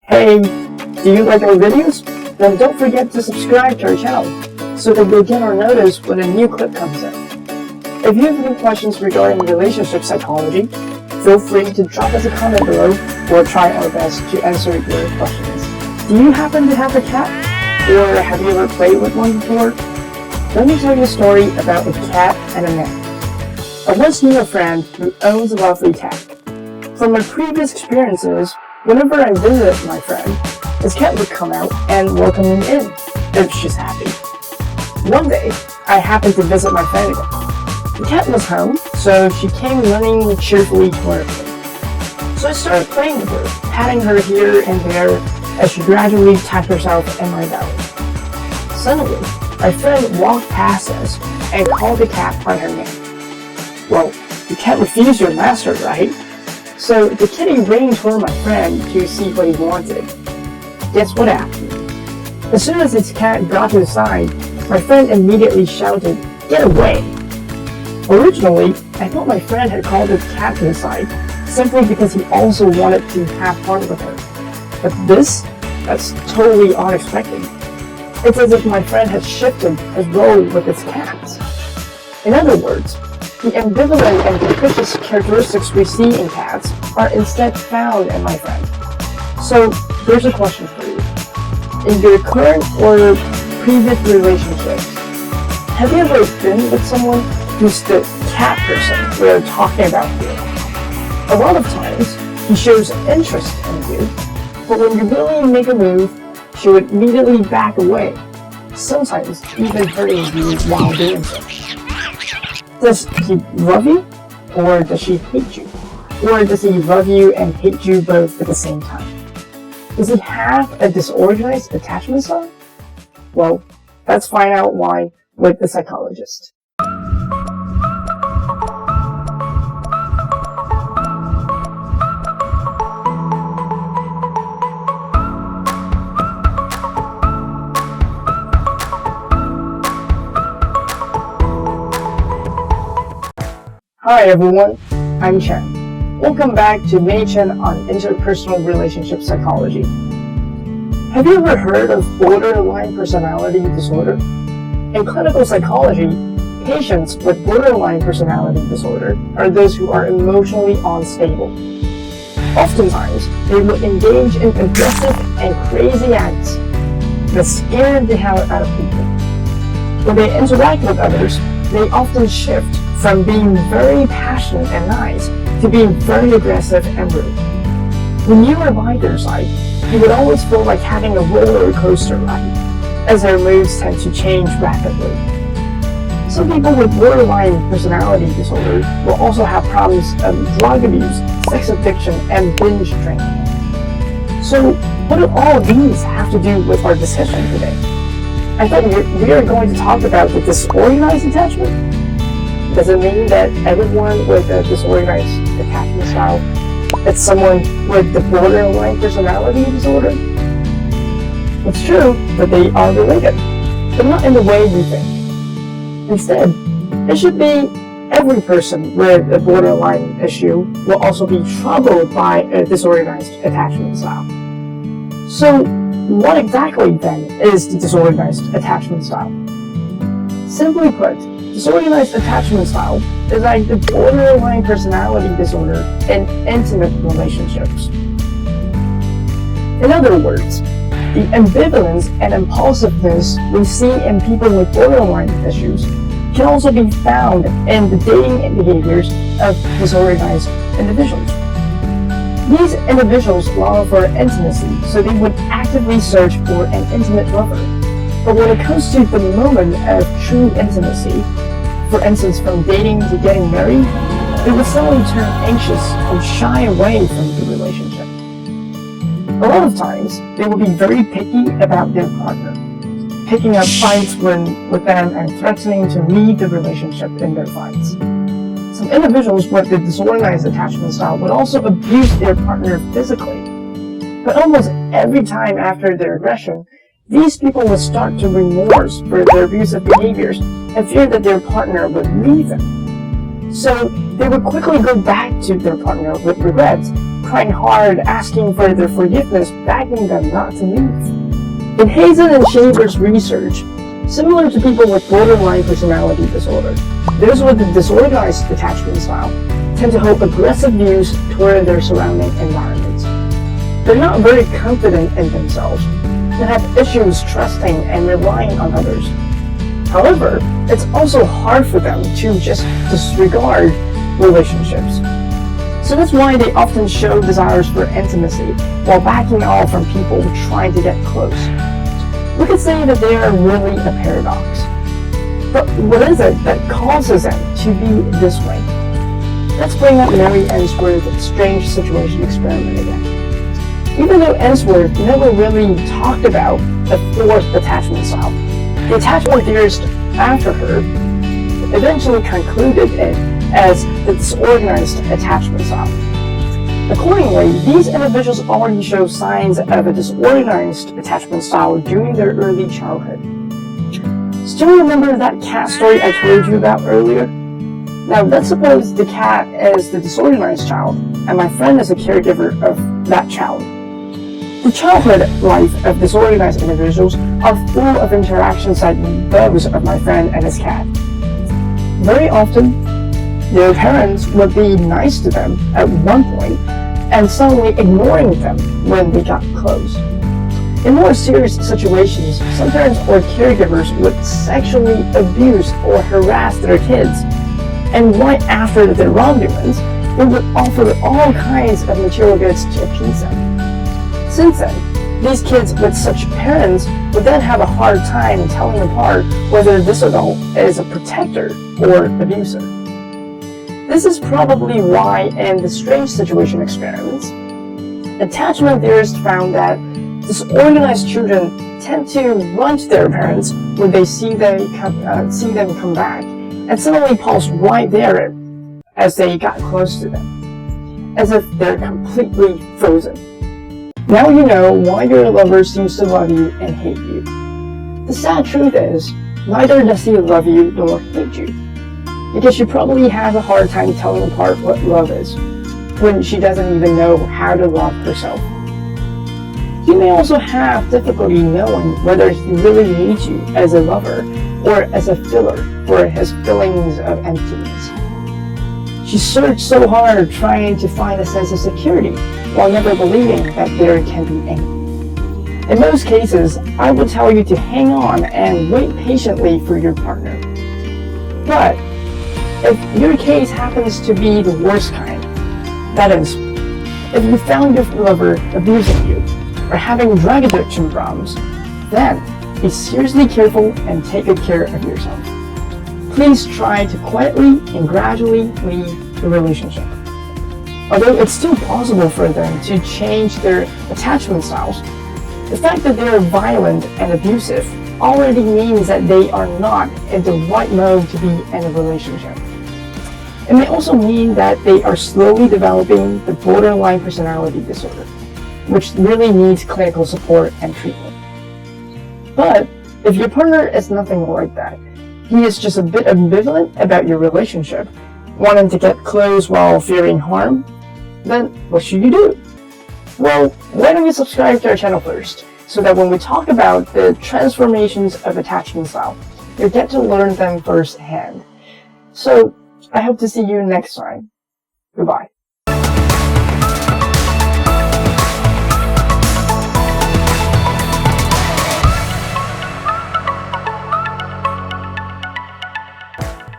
Hey, do you like our videos? Then don't forget to subscribe to our channel so that you'll get our notice when a new clip comes in. If you have any questions regarding relationship psychology, feel free to drop us a comment below. We'll try our best to answer your questions. Do you happen to have a cat? Or have you ever played with one before? Let me tell you a story about a cat and a man. I once knew a friend who owns a lovely cat. From my previous experiences, whenever I visit my friend, his cat would come out and welcome me in, if she's happy. One day, I happened to visit my friend again. The cat was home, so she came running cheerfully toward me. So I started playing with her, patting her here and there as she gradually tapped herself in my belly. Suddenly, my friend walked past us and called the cat by her name. Well, you can't refuse your master, right? So the kitty ran toward my friend to see what he wanted. Guess what happened? As soon as its cat got to the side, my friend immediately shouted, "Get away!" Originally, I thought my friend had called the cat to the side simply because he also wanted to have fun with her. But that's totally unexpected. It's as if my friend had shifted his role with its cat. In other words, the ambivalent and capricious characteristics we see in cats are instead found in my friend. So, here's a question for you. In your current or previous relationships, have you ever been with someone who's the cat person we're talking about here? A lot of times, he shows interest in you, but when you really make a move, she would immediately back away, sometimes even hurting you while doing so. Does he love you, or does she hate you? Or does he love you and hate you both at the same time? Does he have a disorganized attachment style? Well, let's find out why with the psychologist. Hi everyone, I'm Chen. Welcome back to MACHIEN on interpersonal relationship psychology. Have you ever heard of borderline personality disorder? In clinical psychology, patients with borderline personality disorder are those who are emotionally unstable. Oftentimes, they will engage in aggressive and crazy acts that scare the hell out of people. When they interact with others, they often shift from being very passionate and nice to being very aggressive and rude. When you are by their side, you would always feel like having a roller coaster ride, as their moods tend to change rapidly. Some people with borderline personality disorder will also have problems of drug abuse, sex addiction, and binge drinking. So, what do all of these have to do with our discussion today? I thought we are going to talk about the disorganized attachment. Does it mean that everyone with a disorganized attachment style is someone with the borderline personality disorder? It's true that they are related, but not in the way you think. Instead, it should be every person with a borderline issue will also be troubled by a disorganized attachment style. So, what exactly then is the disorganized attachment style? Simply put, disorganized attachment style is like the borderline personality disorder in intimate relationships. In other words, the ambivalence and impulsiveness we see in people with borderline issues can also be found in the dating behaviors of disorganized individuals. These individuals long for intimacy, so they would actively search for an intimate lover. But when it comes to the moment of true intimacy, for instance from dating to getting married, they would suddenly turn anxious and shy away from the relationship. A lot of times, they will be very picky about their partner, picking up fights with them and threatening to leave the relationship in their fights. Some individuals with the disorganized attachment style would also abuse their partner physically. But almost every time after their aggression, these people would start to remorse for their abusive behaviors and fear that their partner would leave them. So they would quickly go back to their partner with regrets, crying hard, asking for their forgiveness, begging them not to leave. In Hazan and Shaver's research, similar to people with borderline personality disorder, those with the disorganized attachment style tend to hold aggressive views toward their surrounding environments. They're not very confident in themselves and have issues trusting and relying on others. However, it's also hard for them to just disregard relationships. So that's why they often show desires for intimacy while backing off from people trying to get close. We could say that they are really a paradox. But what is it that causes them to be this way? Let's bring up Mary Ainsworth's strange situation experiment again. Even though Ainsworth never really talked about the fourth attachment style, the attachment theorist after her eventually concluded it as the disorganized attachment style. Accordingly, these individuals already show signs of a disorganized attachment style during their early childhood. Still remember that cat story I told you about earlier? Now let's suppose the cat is the disorganized child and my friend is a caregiver of that child. The childhood life of disorganized individuals are full of interactions like those of my friend and his cat. Very often, their parents would be nice to them at one point and suddenly ignoring them when they got close. In more serious situations, some parents or caregivers would sexually abuse or harass their kids, and right after their wrongdoings, they would offer all kinds of material goods to appease them. Since then, these kids with such parents would then have a hard time telling apart whether this adult is a protector or abuser. This is probably why in the strange situation experiments, attachment theorists found that disorganized children tend to run to their parents when they see them come back and suddenly pause right there as they got close to them, as if they're completely frozen. Now you know why your lover seems to love you and hate you. The sad truth is, neither does he love you nor hate you, because she probably has a hard time telling apart what love is, when she doesn't even know how to love herself. He may also have difficulty knowing whether he really needs you as a lover or as a filler for his feelings of emptiness. She searched so hard trying to find a sense of security while never believing that there can be any. In most cases, I would tell you to hang on and wait patiently for your partner. But if your case happens to be the worst kind, that is, if you found your lover abusing you or having drug addiction problems, then be seriously careful and take good care of yourself. Please try to quietly and gradually leave the relationship. Although it's still possible for them to change their attachment styles, the fact that they are violent and abusive already means that they are not in the right mode to be in a relationship. It may also mean that they are slowly developing the borderline personality disorder, which really needs clinical support and treatment. But if your partner is nothing like that, he is just a bit ambivalent about your relationship, wanting to get close while fearing harm, then what should you do? Well, why don't you subscribe to our channel first, so that when we talk about the transformations of attachment style, you get to learn them firsthand. So, I hope to see you next time. Goodbye.